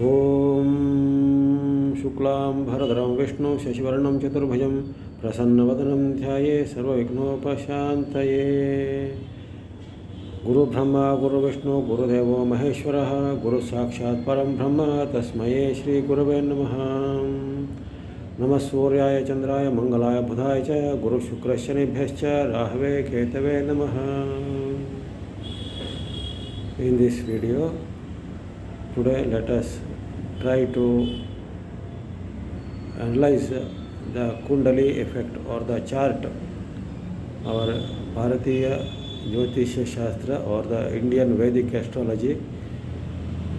ॐ शुक्लां भरधरं विष्णुं शशिवर्णं चतुर्भुजं प्रसन्नवदनं ध्याये सर्वविघ्नोपशान्तये। गुरुब्रह्मा गुरुविष्णु गुरुदेवो महेश्वरः गुरुसाक्षात् परं ब्रह्म तस्मै श्रीगुरवे नमः। नमः सूर्याय चन्द्राय मंगलाय बुधाय च गुरुशुक्रशनिभ्यश्च राहवे केतवे नमः। In this video today let us try to analyze the Kundali effect or the chart, our Bharatiya Jyotisha Shastra or the Indian Vedic Astrology.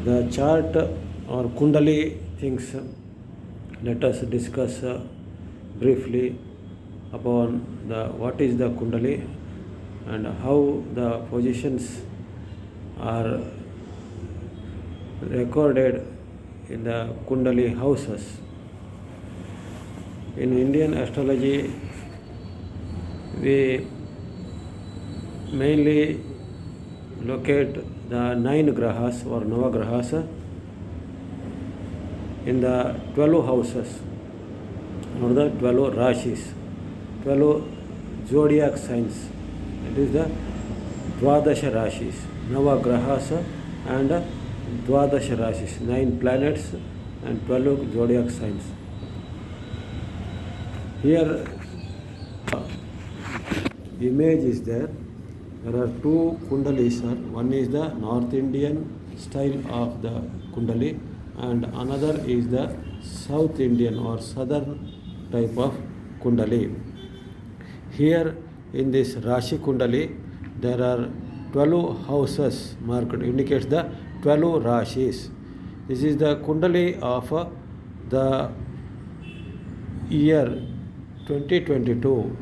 The chart or Kundali things, let us discuss briefly upon the what is the Kundali and how the positions are recorded in the Kundali houses. In Indian astrology, we mainly locate the 9 grahas or Navagrahas in the 12 houses or the 12 Rashis, 12 zodiac signs. It is the Dwadasha Rashis, Navagrahas and Dwadasha Rashis, 9 planets and 12 zodiac signs. Here image is there. There are 2 Kundalis. One is the North Indian style of the Kundali and another is the South Indian or Southern type of Kundali. Here in this Rashi Kundali there are 12 houses marked, indicates the 12 Rashis. This is the Kundali of the year 2022,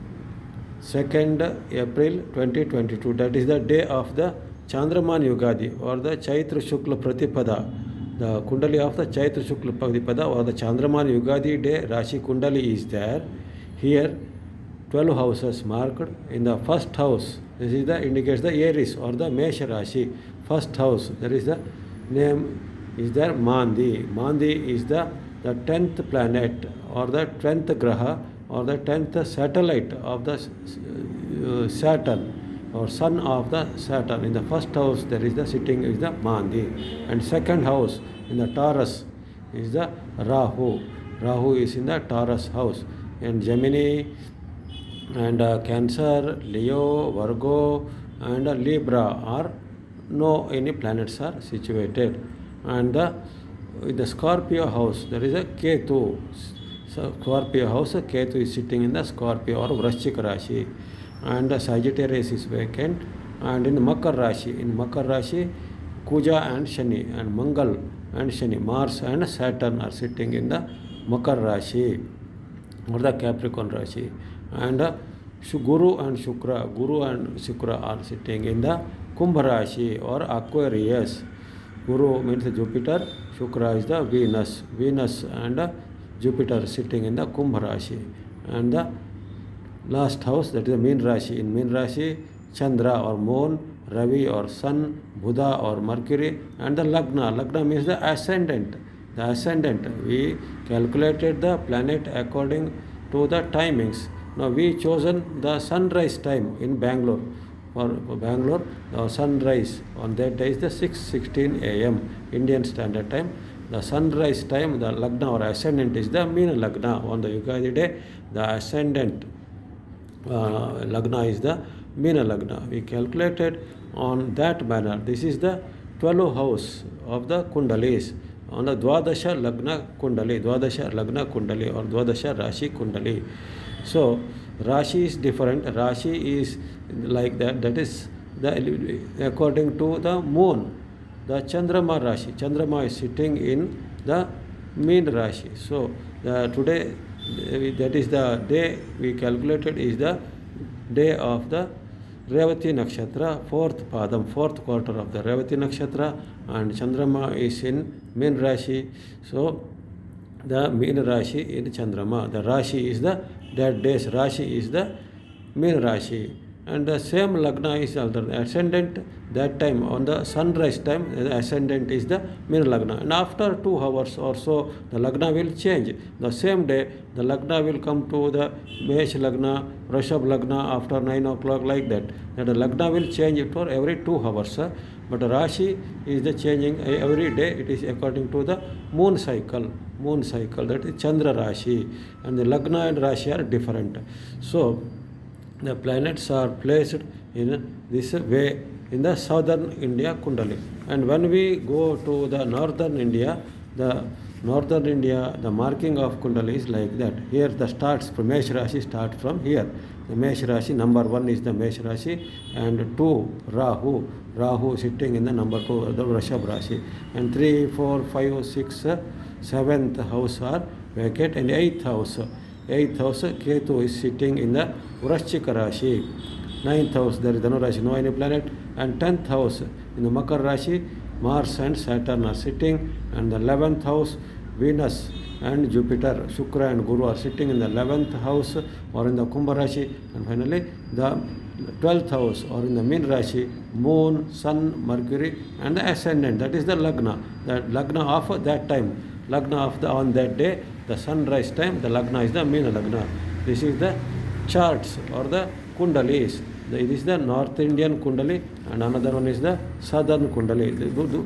2nd April 2022. That is the day of the Chandraman Yugadi or the Chaitra Shukla Pratipada. The Kundali of the Chaitra Shukla Pratipada or the Chandraman Yugadi day Rashi Kundali is there. Here 12 houses marked. In the first house, this is the indicates the Aries or the Mesha Rashi. First house, there is the name is there Mandi. Mandi is the 10th planet or the 10th graha or the 10th satellite of the Saturn or son of the Saturn. In the first house there is the sitting is the Mandi, and second house in the Taurus is the Rahu. Rahu is in the Taurus house, and Gemini and Cancer, Leo, Virgo and Libra are no any planets are situated. And in the Scorpio house there is a Ketu. So Scorpio house, Ketu is sitting in the Scorpio or Vrashchika Rashi, and Sagittarius is vacant. And in Makar Rashi, Kuja and Shani and Mangal and Shani, Mars and Saturn are sitting in the Makar Rashi or the Capricorn Rashi. And Guru and Shukra are sitting in the Kumbha Rashi or Aquarius. Guru means Jupiter, Shukra is the Venus and Jupiter sitting in the Kumbha Rashi. And the last house, that is the Meen Rashi. In Meen Rashi, Chandra or Moon, Ravi or Sun, Buddha or Mercury, and the Lagna. Lagna means the ascendant. The ascendant, we calculated the planet according to the timings. Now we chosen the sunrise time in Bangalore. For Bangalore, the sunrise on that day is the 6:16 a.m. Indian Standard Time. The sunrise time, the Lagna or ascendant is the Meena Lagna. On the Yugadi day, the ascendant Lagna is the Meena Lagna. We calculated on that manner. This is the 12th house of the Kundalis. On the Dwadasha Lagna Kundali or Dwadasha Rashi Kundali. So Rashi is different. Rashi is like that. That is the according to the moon. The Chandrama Rashi. Chandrama is sitting in the Meen Rashi. So today, that is the day we calculated is the day of the Revati Nakshatra, 4th Padam, 4th quarter of the Revati Nakshatra, and Chandrama is in Meen Rashi. So the Meen Rashi in Chandrama. The Rashi is the that day's Rashi is the Meen Rashi, and the same lagna is alternate. Ascendant that time on the sunrise time, the ascendant is the Meena lagna, and after 2 hours or so the lagna will change. The same day the lagna will come to the Mesh lagna, Vrashab lagna after 9 o'clock, like that. That the lagna will change for every 2 hours. But Rashi is the changing every day. It is according to the moon cycle, that is Chandra Rashi, and the lagna and Rashi are different. So the planets are placed in this way in the southern India Kundali. And when we go to the northern India, the marking of Kundali is like that. Here the starts from Mesh Rashi, start from here. The Mesh Rashi, number 1 is the Mesh Rashi, and 2 Rahu sitting in the number 2, the Vrashab Rashi, and 3, 4, 5, 6, 7th house are vacant, and 8th house Ketu is sitting in the Vrashchika Rashi. 9th house there is Dhanu Rashi, no any planet, and 10th house in the Makar Rashi, Mars and Saturn are sitting, and the 11th house Venus and Jupiter, Shukra and Guru are sitting in the 11th house or in the Kumbha Rashi, and finally the 12th house or in the Min Rashi, Moon, Sun, Mercury and the ascendant, that is the Lagna. The Lagna of that time, Lagna of the on that day, the sunrise time, the Lagna is the Meena Lagna. This is the charts or the Kundalis. This is the North Indian Kundali and another one is the Southern Kundali.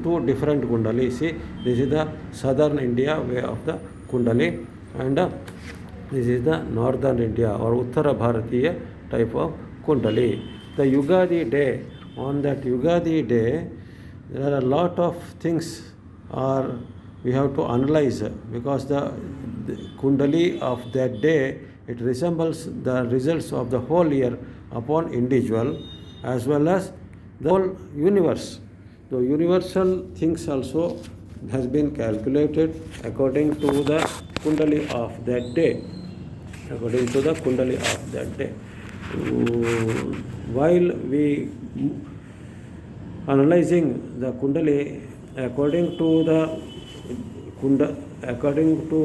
Two different Kundali. See, this is the Southern India way of the Kundali, and this is the Northern India or Uttara Bharatiya type of Kundali. The Yugadi day, on that Yugadi day, there are a lot of things we have to analyze, because the Kundali of that day, it resembles the results of the whole year upon individual as well as the whole universe. The universal things also has been calculated according to the Kundali of that day. While we analyzing the Kundali according to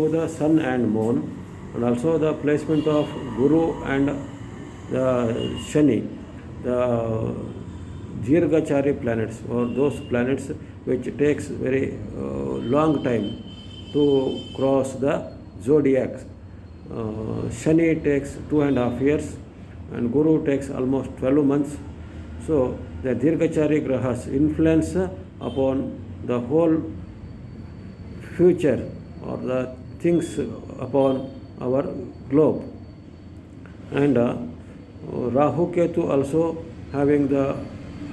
the sun and moon, and also the placement of Guru and the Shani, the Dirghachari planets, or those planets which takes very long time to cross the zodiac. Shani takes 2.5 years and Guru takes almost 12 months. So the Dirghachari Grahas influence upon the whole future or the things upon our globe. And Rahu Ketu also having the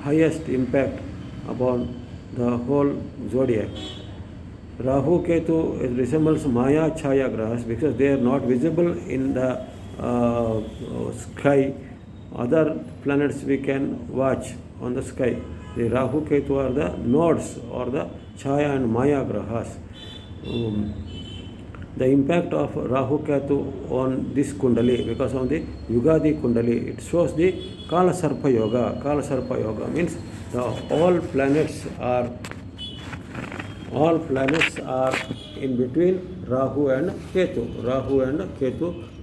highest impact upon the whole zodiac. Rahu Ketu resembles Maya Chaya Grahas because they are not visible in the sky. Other planets we can watch on the sky. The Rahu Ketu are the nodes or the Chaya and Maya Grahas. The impact of Rahu Ketu on this Kundali, because of the Yugadi Kundali, it shows the Kala Sarpa Yoga. Kala Sarpa Yoga means all planets are in between Rahu and Ketu.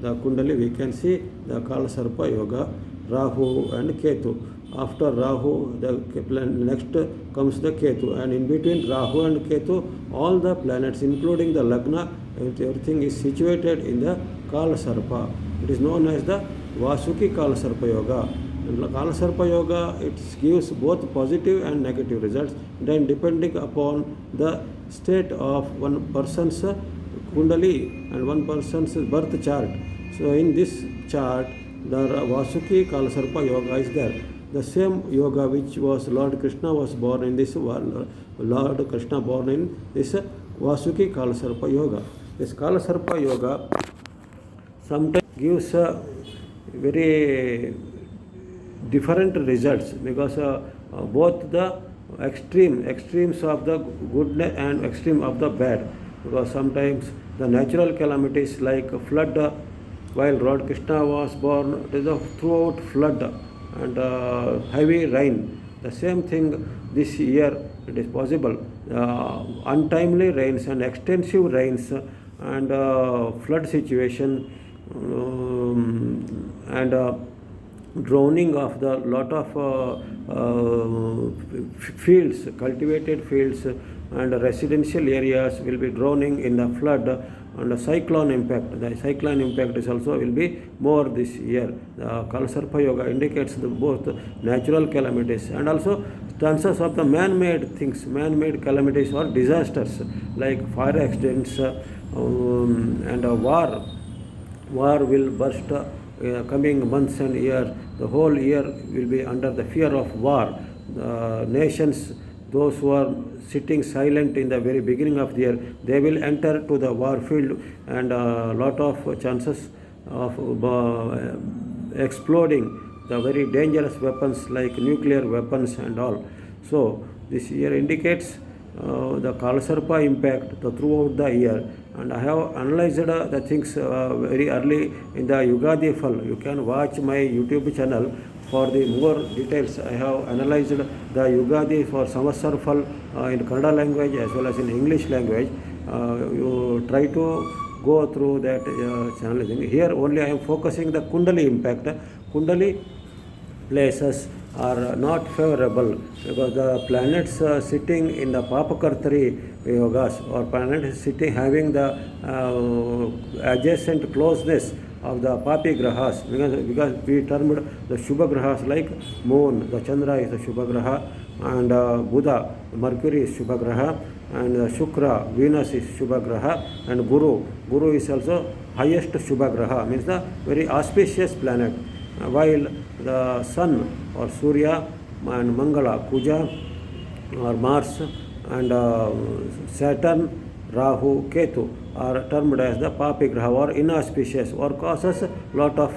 The Kundali we can see the Kala Sarpa Yoga, Rahu and Ketu. After Rahu, the next comes the Ketu, and in between Rahu and Ketu, all the planets, including the Lagna, everything is situated in the Kala Sarpa. It is known as the Vasuki Kala Sarpa Yoga. In Kala Sarpa Yoga, it gives both positive and negative results, then depending upon the state of one person's Kundali and one person's birth chart. So in this chart, the Vasuki Kala Sarpa Yoga is there. The same yoga which was Lord Krishna was born in this world, Lord Krishna born in this Vasuki Kala Sarpa Yoga. This Kala Sarpa Yoga sometimes gives very different results, because both the extremes of the goodness and extreme of the bad. Because sometimes the natural calamities like flood, while Lord Krishna was born, it is a throughout flood and heavy rain. The same thing this year it is possible. Untimely rains and extensive rains and flood situation and drowning of the lot of fields, cultivated fields and residential areas will be drowning in the flood and the cyclone impact. The cyclone impact is also will be more this year. The KAAL Sarpa Yoga indicates both natural calamities and also chances of the man-made things, man-made calamities or disasters like fire accidents and a war. War will burst coming months and years. The whole year will be under the fear of war. The nations, those who are sitting silent in the very beginning of the year, they will enter to the war field, and a lot of chances of exploding the very dangerous weapons like nuclear weapons and all. So this year indicates the KAAL Sarpa impact throughout the year, and I have analyzed the things very early in the Yugadi Fal. You can watch my YouTube channel for the more details. I have analyzed the Yugadi for Samvatsar Fal in Kannada language as well as in English language. You try to go through that channel. Here only I am focusing the Kundali impact. Kundali places are not favorable because the planets sitting in the Papakartari yogas, or planets sitting having the adjacent closeness of the Papi Grahas, because we termed the Shubha Grahas like Moon, the Chandra is the Shubha Graha, and Buddha, Mercury is Shubha Graha, and Shukra, Venus is Shubha Graha, and Guru is also highest Shubha Graha, means the very auspicious planet, while the Sun or Surya and Mangala, Kuja or Mars and Saturn, Rahu, Ketu are termed as the Papi Graha or inauspicious, or causes lot of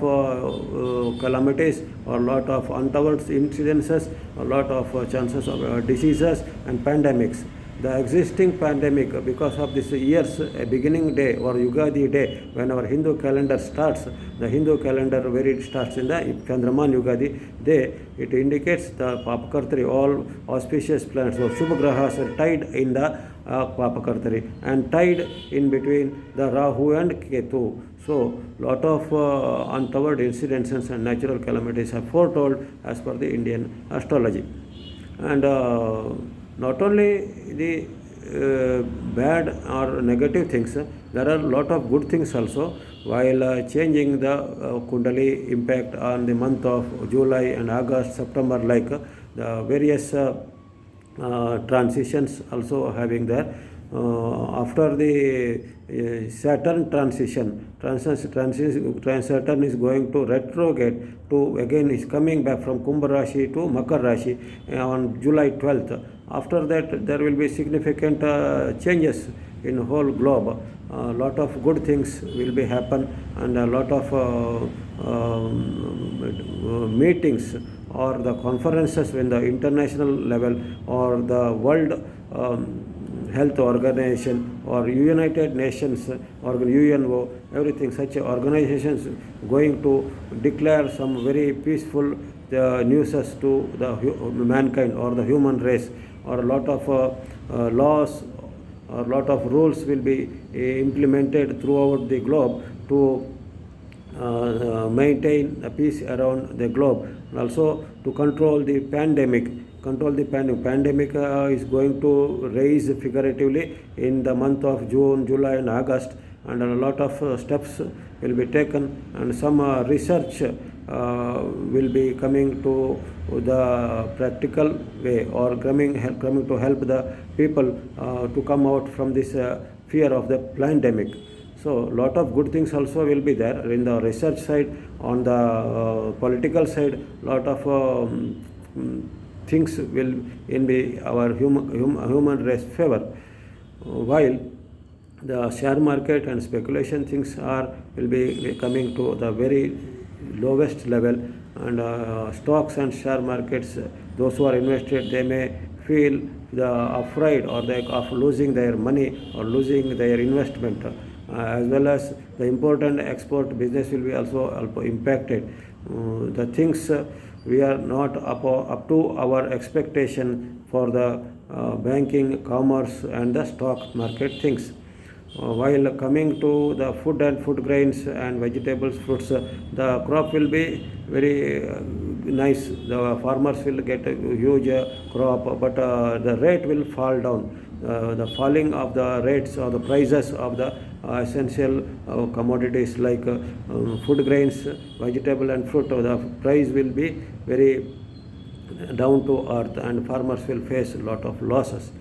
calamities or lot of untoward incidences, a lot of chances of diseases and pandemics. The existing pandemic, because of this year's beginning day or Yugadi day, when our Hindu calendar starts, the Hindu calendar where it starts in the Chandraman Yugadi day, it indicates the Papakartari, all auspicious planets or Shubha Grahas are tied in the Papakartari and tied in between the Rahu and Ketu. So, lot of untoward incidents and natural calamities are foretold as per the Indian astrology. And not only the bad or negative things, there are a lot of good things also. While changing the Kundali impact on the month of July and August, September, like the various transitions also having there. After the Saturn transition, Saturn is going to retrograde to, again is coming back from Kumbha Rashi to Makar Rashi on July 12th. After that, there will be significant changes in the whole globe. A lot of good things will be happen, and a lot of meetings or the conferences in the international level or the World Health Organization or United Nations or UNO, everything, such organizations going to declare some very peaceful newses to the mankind or the human race, or a lot of laws or a lot of rules will be implemented throughout the globe to maintain a peace around the globe, and also to control the pandemic. Pandemic is going to rise figuratively in the month of June, July and August, and a lot of steps will be taken, and some research will be coming to the practical way, or coming to help the people to come out from this fear of the pandemic. So, lot of good things also will be there in the research side. On the political side, lot of things will in our human race favor, while the share market and speculation things will be coming to the very lowest level, and stocks and share markets, those who are invested, they may feel afraid or of losing their money or losing their investment, as well as the important export business will be also impacted. The things we are not up to our expectation for the banking, commerce and the stock market things. While coming to the food and food grains and vegetables, fruits, the crop will be very nice. The farmers will get a huge crop, but the rate will fall down. The falling of the rates or the prices of the essential commodities like food grains, vegetable and fruit, the price will be very down to earth, and farmers will face a lot of losses.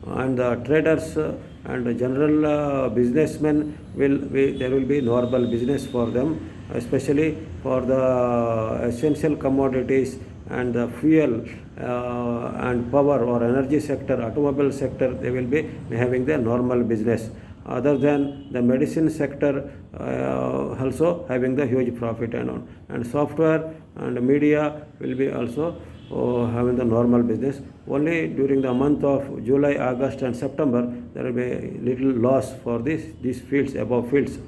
And the traders and the general businessmen there will be normal business for them, especially for the essential commodities and the fuel and power or energy sector, automobile sector, they will be having the normal business. Other than the medicine sector, also having the huge profit and on. And software and media will be also having the normal business. Only during the month of July, August and September, there will be little loss for these fields, above fields.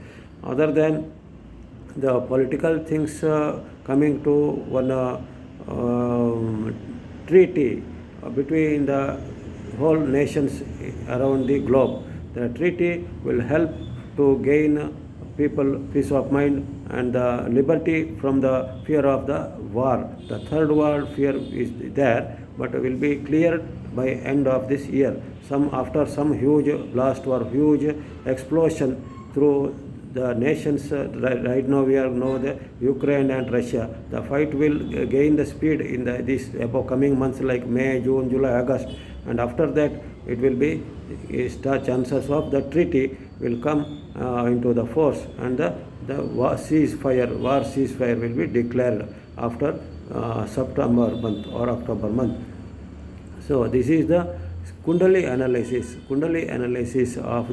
Other than the political things, coming to one treaty between the whole nations around the globe. The treaty will help to gain people peace of mind and the liberty from the fear of the war. The third world fear is there, but will be cleared by end of this year. After some huge blast or huge explosion through the nations, right now we know the Ukraine and Russia. The fight will gain the speed in this coming months like May, June, July, August, and after that it will be chances of the treaty will come into the force, and the war ceasefire will be declared after September month or October month. So this is the Kundali analysis of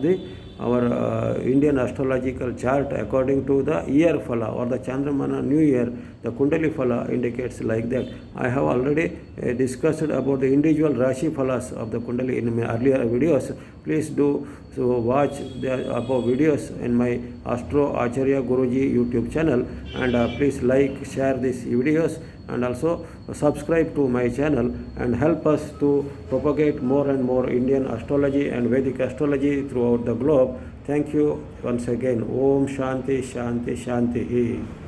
our Indian astrological chart according to the year phala or the Chandramana New Year. The Kundali phala indicates like that. I have already discussed about the individual Rashi phalas of the Kundali in my earlier videos. Please do watch the above videos in my Astro Acharya Guruji YouTube channel, and please like, share these videos, and also subscribe to my channel and help us to propagate more and more Indian astrology and Vedic astrology throughout the globe. Thank you once again. Om Shanti Shanti Shanti.